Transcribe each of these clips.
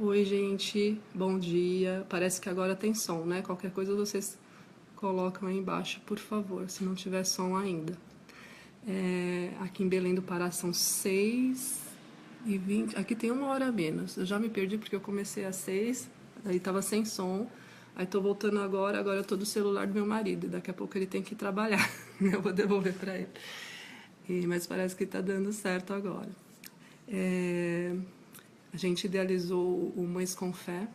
Oi, gente, bom dia. Parece que agora tem som, né? Qualquer coisa vocês colocam aí embaixo, por favor, se não tiver som ainda. Aqui em Belém do Pará são 6h20. Aqui tem 1 hora a menos. Eu já me perdi porque eu comecei às 6, aí tava sem som. Aí tô voltando agora eu tô do celular do meu marido. E daqui a pouco ele tem que trabalhar. Eu vou devolver para ele. Mas parece que tá dando certo agora. É, a gente idealizou o Mães com Fé,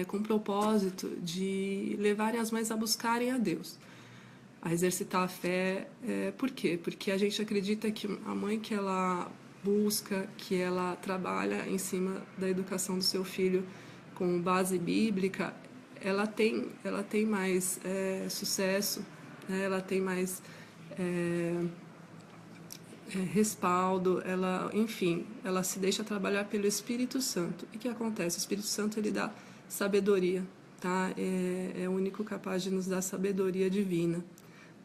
com o propósito de levarem as mães a buscarem a Deus, a exercitar a fé. Por quê? Porque a gente acredita que a mãe que ela busca, que ela trabalha em cima da educação do seu filho com base bíblica, ela tem mais sucesso, né? Ela tem mais respaldo, enfim, ela se deixa trabalhar pelo Espírito Santo. E o que acontece? O Espírito Santo ele dá sabedoria, tá? É o único capaz de nos dar sabedoria divina.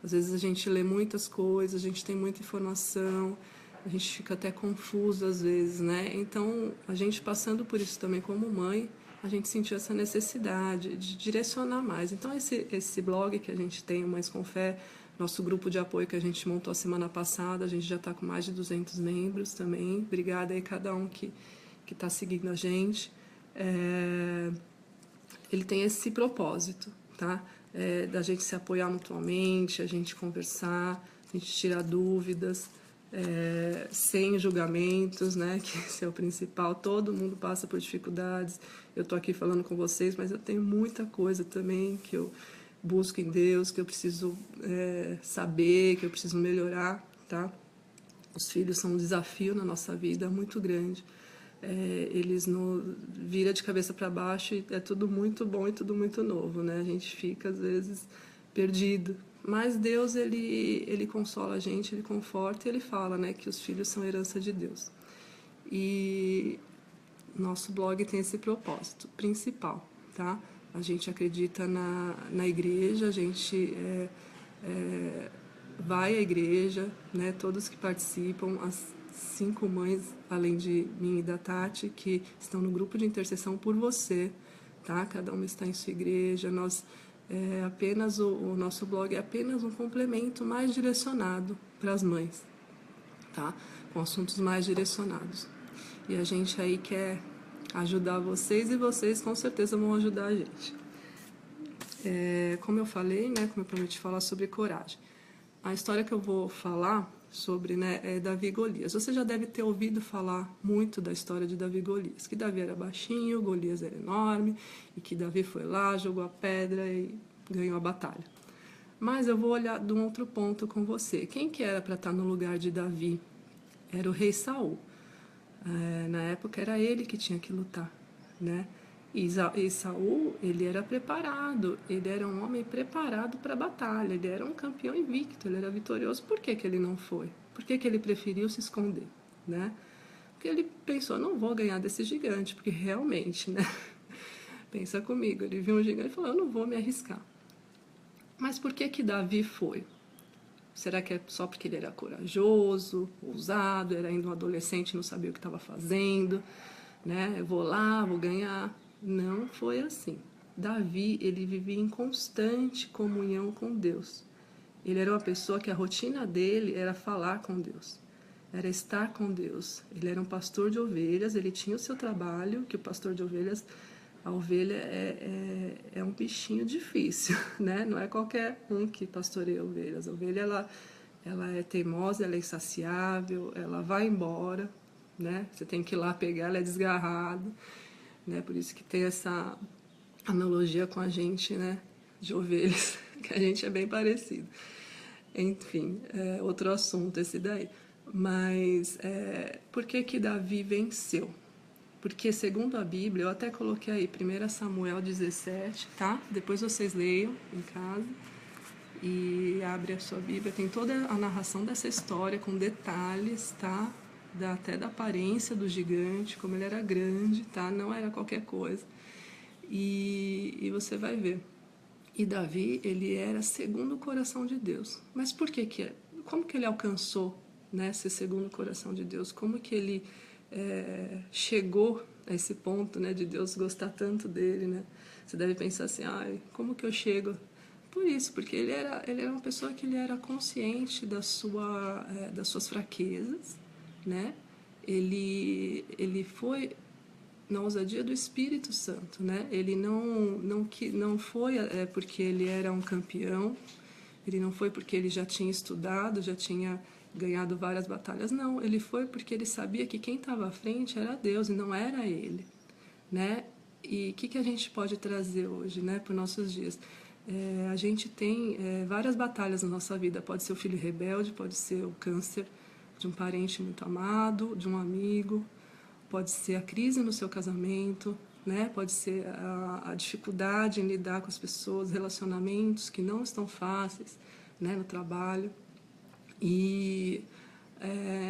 Às vezes a gente lê muitas coisas, a gente tem muita informação, a gente fica até confuso às vezes, né? Então, a gente passando por isso também como mãe, a gente sentiu essa necessidade de direcionar mais. Então, esse blog que a gente tem, Mães com Fé, nosso grupo de apoio que a gente montou a semana passada, a gente já está com mais de 200 membros também. Obrigada aí a cada um que está seguindo a gente. Ele tem esse propósito, tá? Da gente se apoiar mutuamente, a gente conversar, a gente tirar dúvidas, sem julgamentos, né? Que esse é o principal. Todo mundo passa por dificuldades. Eu estou aqui falando com vocês, mas eu tenho muita coisa também que eu busco em Deus, que eu preciso saber, que eu preciso melhorar, tá? Os filhos são um desafio na nossa vida muito grande. Eles nos vira de cabeça para baixo e é tudo muito bom e tudo muito novo, né? A gente fica às vezes perdido, mas Deus ele consola a gente, ele conforta e ele fala, né, que os filhos são herança de Deus. E nosso blog tem esse propósito principal, tá? A gente acredita na igreja, a gente vai à igreja, né? Todos que participam, as 5 mães, além de mim e da Tati, que estão no grupo de intercessão por você, tá? Cada uma está em sua igreja. Apenas o nosso blog é apenas um complemento mais direcionado para as mães, tá? Com assuntos mais direcionados. E a gente aí quer ajudar vocês e vocês com certeza vão ajudar a gente. Como eu falei, né? Como eu prometi falar sobre coragem. A história que eu vou falar sobre, né, é Davi e Golias. Você já deve ter ouvido falar muito da história de Davi e Golias, que Davi era baixinho, Golias era enorme, e que Davi foi lá, jogou a pedra e ganhou a batalha. Mas eu vou olhar de um outro ponto com você. Quem que era para estar no lugar de Davi? Era o rei Saul. Na época era ele que tinha que lutar, né? E Saul, ele era preparado, ele era um homem preparado para a batalha, ele era um campeão invicto, ele era vitorioso. Por que que ele não foi? Por que que ele preferiu se esconder, né? Porque ele pensou, não vou ganhar desse gigante, porque realmente, né? Pensa comigo, ele viu um gigante e falou, eu não vou me arriscar. Mas por que que Davi foi? Será que é só porque ele era corajoso, ousado, era ainda um adolescente, não sabia o que estava fazendo, né? Eu vou lá, vou ganhar. Não foi assim. Davi, ele vivia em constante comunhão com Deus. Ele era uma pessoa que a rotina dele era falar com Deus, era estar com Deus. Ele era um pastor de ovelhas, ele tinha o seu trabalho, que o pastor de ovelhas, a ovelha é um bichinho difícil, né? Não é qualquer um que pastoreia ovelhas. A ovelha, ela é teimosa, ela é insaciável, ela vai embora, né? Você tem que ir lá pegar, ela é desgarrada, né? Por isso que tem essa analogia com a gente, né? De ovelhas, que a gente é bem parecido. Enfim, outro assunto esse daí. Mas por que que Davi venceu? Porque, segundo a Bíblia, eu até coloquei aí 1 Samuel 17, tá? Depois vocês leiam em casa e abre a sua Bíblia. Tem toda a narração dessa história com detalhes, tá? Até da aparência do gigante, como ele era grande, tá? Não era qualquer coisa. E você vai ver. E Davi, ele era segundo o coração de Deus. Mas por que que é? Como que ele alcançou, né, ser segundo o coração de Deus? Como que ele chegou a esse ponto, né, de Deus gostar tanto dele, né? Você deve pensar assim, ai, como que eu chego? Por isso, porque ele era uma pessoa que ele era consciente das suas fraquezas, né? Ele foi na ousadia do Espírito Santo, né? Ele não foi porque ele era um campeão, ele não foi porque ele já tinha estudado, já tinha ganhado várias batalhas, não. Ele foi porque ele sabia que quem estava à frente era Deus e não era ele, né? E o que a gente pode trazer hoje, né, para os nossos dias? A gente tem várias batalhas na nossa vida. Pode ser o filho rebelde, pode ser o câncer de um parente muito amado, de um amigo, pode ser a crise no seu casamento, né? Pode ser a dificuldade em lidar com as pessoas, relacionamentos que não estão fáceis, né, no trabalho. E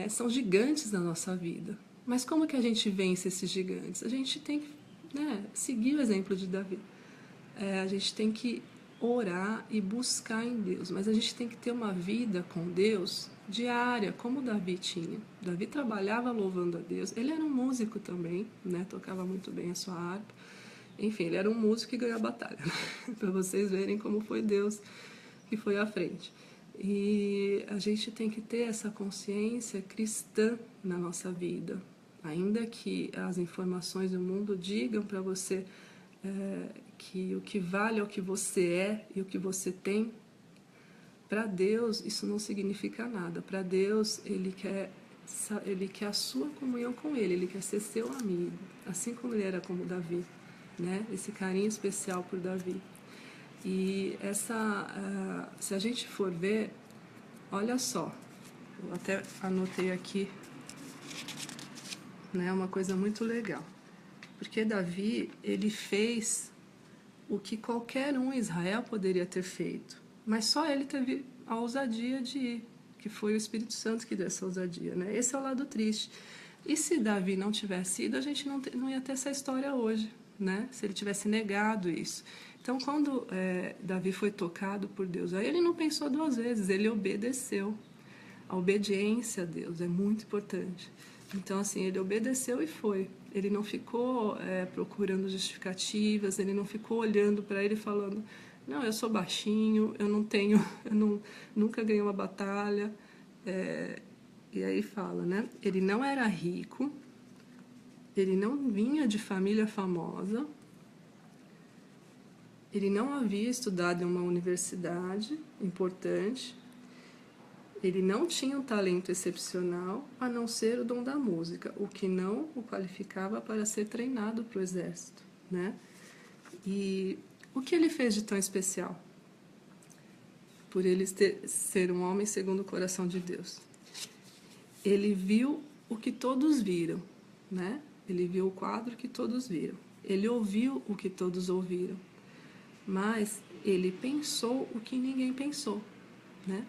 são gigantes na nossa vida. Mas como que a gente vence esses gigantes? A gente tem que, né, seguir o exemplo de Davi. A gente tem que orar e buscar em Deus, mas a gente tem que ter uma vida com Deus diária, como Davi tinha. Davi trabalhava louvando a Deus. Ele era um músico também, né? Tocava muito bem a sua harpa. Enfim, ele era um músico e ganhou a batalha, né? Para vocês verem como foi Deus que foi à frente. E a gente tem que ter essa consciência cristã na nossa vida. Ainda que as informações do mundo digam para você que o que vale é o que você é e o que você tem, para Deus isso não significa nada. Para Deus ele quer a sua comunhão com Ele quer ser seu amigo, assim como ele era como Davi, né? Esse carinho especial por Davi. E se a gente for ver, olha só, eu até anotei aqui, né, uma coisa muito legal. Porque Davi, ele fez o que qualquer um em Israel poderia ter feito. Mas só ele teve a ousadia de ir, que foi o Espírito Santo que deu essa ousadia, né? Esse é o lado triste. E se Davi não tivesse ido, a gente não ia ter essa história hoje, né? Se ele tivesse negado isso. Então, quando Davi foi tocado por Deus, aí ele não pensou duas vezes, ele obedeceu. A obediência a Deus é muito importante. Então, assim, ele obedeceu e foi. Ele não ficou procurando justificativas, ele não ficou olhando para ele falando, não, eu sou baixinho, nunca ganhei uma batalha. E aí fala, né? Ele não era rico, ele não vinha de família famosa, ele não havia estudado em uma universidade importante, ele não tinha um talento excepcional, a não ser o dom da música, o que não o qualificava para ser treinado para o exército, né? E o que ele fez de tão especial? Por ele ser um homem segundo o coração de Deus. Ele viu o que todos viram, né? Ele viu o quadro que todos viram. Ele ouviu o que todos ouviram. Mas ele pensou o que ninguém pensou, né?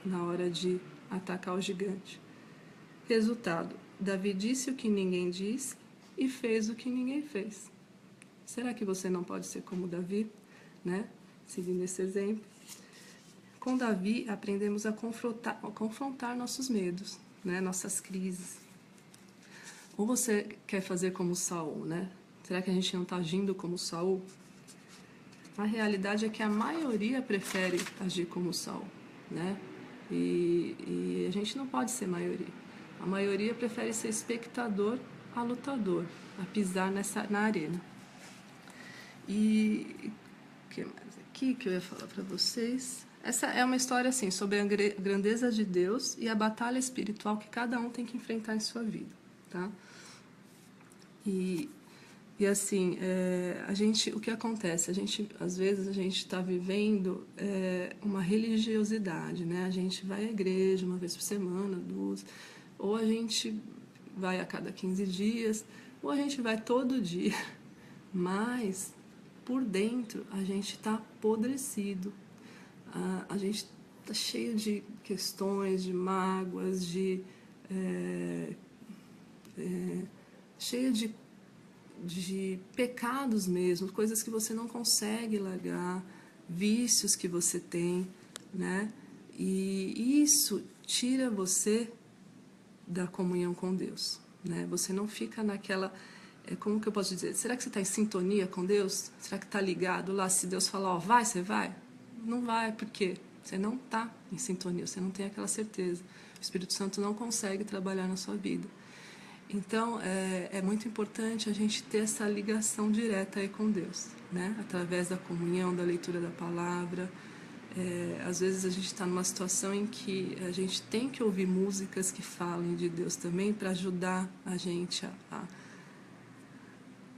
Na hora de atacar o gigante. Resultado, Davi disse o que ninguém disse e fez o que ninguém fez. Será que você não pode ser como Davi, né? Seguindo esse exemplo. Com Davi, aprendemos a confrontar nossos medos, né? Nossas crises. Ou você quer fazer como Saul, né? Será que a gente não está agindo como Saul? A realidade é que a maioria prefere agir como Saul, né? E a gente não pode ser maioria. A maioria prefere ser espectador a lutador, a pisar na arena. E o que mais aqui que eu ia falar para vocês? Essa é uma história assim sobre a grandeza de Deus e a batalha espiritual que cada um tem que enfrentar em sua vida, tá? E assim, o que acontece? Às vezes a gente está vivendo uma religiosidade, né? A gente vai à igreja uma vez por semana, duas, ou a gente vai a cada 15 dias, ou a gente vai todo dia, mas por dentro a gente está apodrecido, a gente está cheio de questões, de mágoas, cheio de pecados mesmo, coisas que você não consegue largar, vícios que você tem, né? E isso tira você da comunhão com Deus, né? Você não fica naquela... como que eu posso dizer? Será que você está em sintonia com Deus? Será que está ligado lá? Se Deus falar, ó, vai, você vai? Não vai, por quê? Você não está em sintonia, você não tem aquela certeza. O Espírito Santo não consegue trabalhar na sua vida. Então, é muito importante a gente ter essa ligação direta aí com Deus, né? Através da comunhão, da leitura da palavra. Às vezes a gente está numa situação em que a gente tem que ouvir músicas que falem de Deus também para ajudar a gente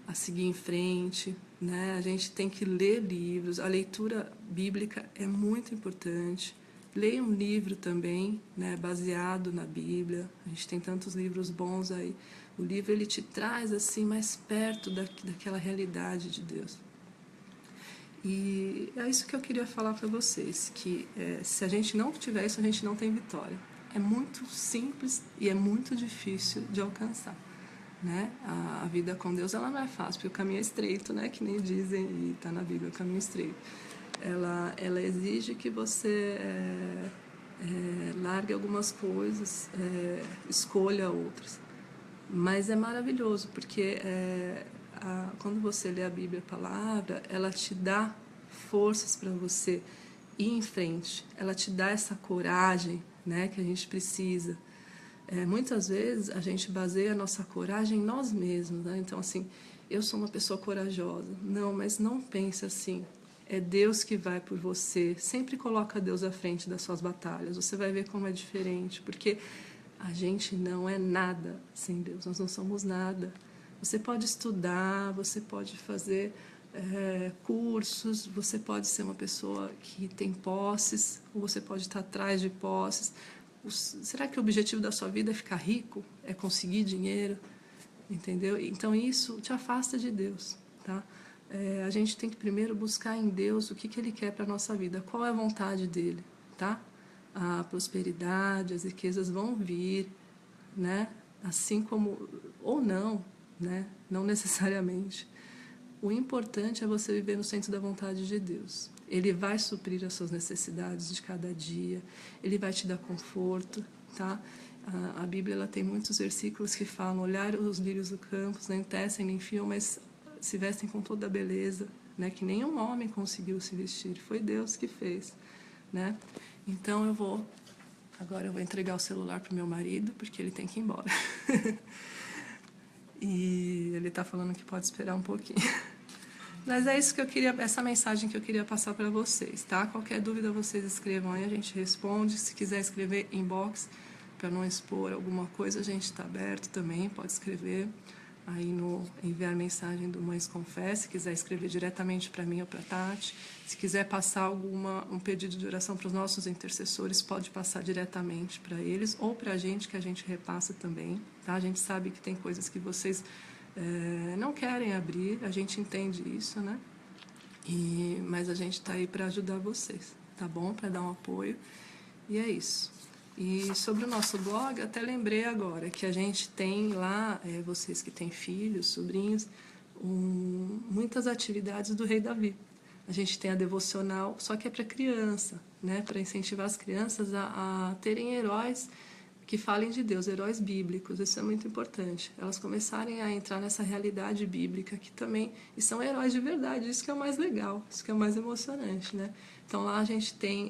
a seguir em frente, né? A gente tem que ler livros. A leitura bíblica é muito importante. Leia um livro também, né, baseado na Bíblia. A gente tem tantos livros bons aí. O livro ele te traz assim mais perto daquela realidade de Deus. E é isso que eu queria falar para vocês, que se a gente não tiver isso, a gente não tem vitória. É muito simples e é muito difícil de alcançar, né? A vida com Deus ela não é fácil, porque o caminho é estreito, né? Que nem dizem, e está na Bíblia, o caminho estreito. Ela exige que você largue algumas coisas, escolha outras. Mas é maravilhoso, porque quando você lê a Bíblia, a palavra, ela te dá forças para você ir em frente. Ela te dá essa coragem, né, que a gente precisa. Muitas vezes a gente baseia a nossa coragem em nós mesmos, né? Então, assim, eu sou uma pessoa corajosa. Não, mas não pense assim. É Deus que vai por você. Sempre coloca Deus à frente das suas batalhas. Você vai ver como é diferente, porque a gente não é nada sem Deus. Nós não somos nada. Você pode estudar, você pode fazer cursos, você pode ser uma pessoa que tem posses, ou você pode estar atrás de posses. Será que o objetivo da sua vida é ficar rico? É conseguir dinheiro? Entendeu? Então isso te afasta de Deus, tá? A gente tem que primeiro buscar em Deus o que Ele quer para a nossa vida, qual é a vontade dEle, tá? A prosperidade, as riquezas vão vir, né? Assim como, ou não, né? Não necessariamente. O importante é você viver no centro da vontade de Deus. Ele vai suprir as suas necessidades de cada dia, Ele vai te dar conforto, tá? A Bíblia ela tem muitos versículos que falam, olhar os lírios do campo, nem tecem nem fiam, mas se vestem com toda a beleza, né? Que nenhum homem conseguiu se vestir, foi Deus que fez, né? Então agora eu vou entregar o celular para o meu marido, porque ele tem que ir embora. E ele está falando que pode esperar um pouquinho. Mas é isso que eu queria, essa mensagem que eu queria passar para vocês, tá? Qualquer dúvida vocês escrevam aí, a gente responde. Se quiser escrever inbox para não expor alguma coisa, a gente está aberto também, pode escrever aí no enviar mensagem do Mães Confesse, se quiser escrever diretamente para mim ou para a Tati. Se quiser passar um pedido de oração para os nossos intercessores, pode passar diretamente para eles ou para a gente, que a gente repassa também, tá? A gente sabe que tem coisas que vocês não querem abrir, a gente entende isso, né? Mas a gente está aí para ajudar vocês, tá bom? Para dar um apoio. E é isso. E sobre o nosso blog, até lembrei agora que a gente tem lá, vocês que têm filhos, sobrinhos, muitas atividades do Rei Davi. A gente tem a devocional, só que é para criança, né? Para incentivar as crianças a terem heróis que falem de Deus, heróis bíblicos. Isso é muito importante. Elas começarem a entrar nessa realidade bíblica que também... E são heróis de verdade, isso que é o mais legal, isso que é o mais emocionante, né? Então lá a gente tem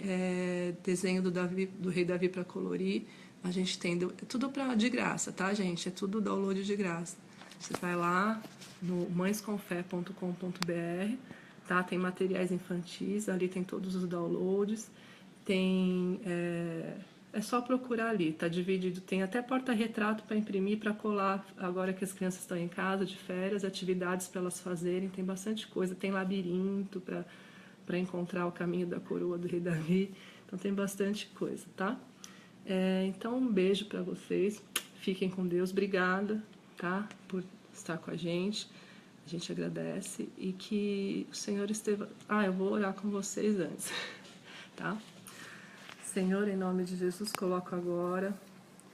desenho do Rei Davi para colorir, a gente tem tudo de graça, tá, gente? É tudo download de graça. Você vai lá no mãescomfé.com.br, tá? Tem materiais infantis, ali tem todos os downloads, tem... É só procurar ali, tá dividido, tem até porta-retrato para imprimir, para colar, agora que as crianças estão em casa, de férias, atividades para elas fazerem, tem bastante coisa, tem labirinto para encontrar o caminho da coroa do Rei Davi, então tem bastante coisa, tá? Então um beijo para vocês, fiquem com Deus, obrigada, tá, por estar com a gente agradece, e que o Senhor esteja... eu vou orar com vocês antes, tá? Senhor, em nome de Jesus, coloco agora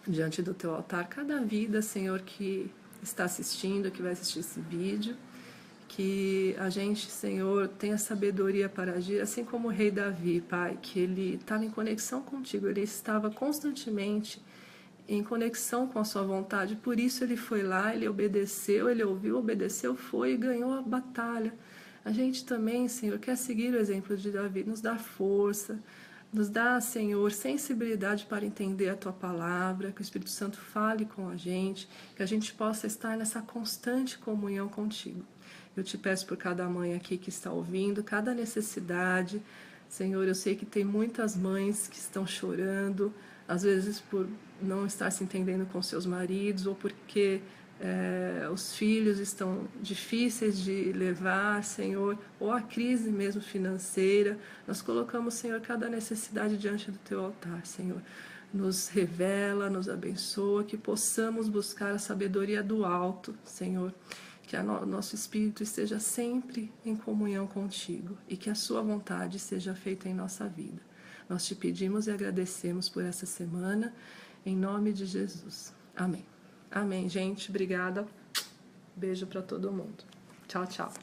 diante do teu altar cada vida, Senhor, que está assistindo, que vai assistir esse vídeo, que a gente, Senhor, tenha sabedoria para agir, assim como o Rei Davi, Pai, que ele estava em conexão contigo, ele estava constantemente em conexão com a sua vontade. Por isso ele foi lá, ele obedeceu, ele ouviu, obedeceu, foi e ganhou a batalha. A gente também, Senhor, quer seguir o exemplo de Davi, nos dá força, nos dá, Senhor, sensibilidade para entender a Tua palavra, que o Espírito Santo fale com a gente, que a gente possa estar nessa constante comunhão contigo. Eu te peço por cada mãe aqui que está ouvindo, cada necessidade. Senhor, eu sei que tem muitas mães que estão chorando, às vezes por não estar se entendendo com seus maridos, ou porque os filhos estão difíceis de levar, Senhor, ou a crise mesmo financeira. Nós colocamos, Senhor, cada necessidade diante do Teu altar, Senhor. Nos revela, nos abençoa, que possamos buscar a sabedoria do alto, Senhor. Que nosso espírito esteja sempre em comunhão contigo e que a Sua vontade seja feita em nossa vida. Nós te pedimos e agradecemos por essa semana, em nome de Jesus. Amém. Amém, gente. Obrigada. Beijo para todo mundo. Tchau, tchau.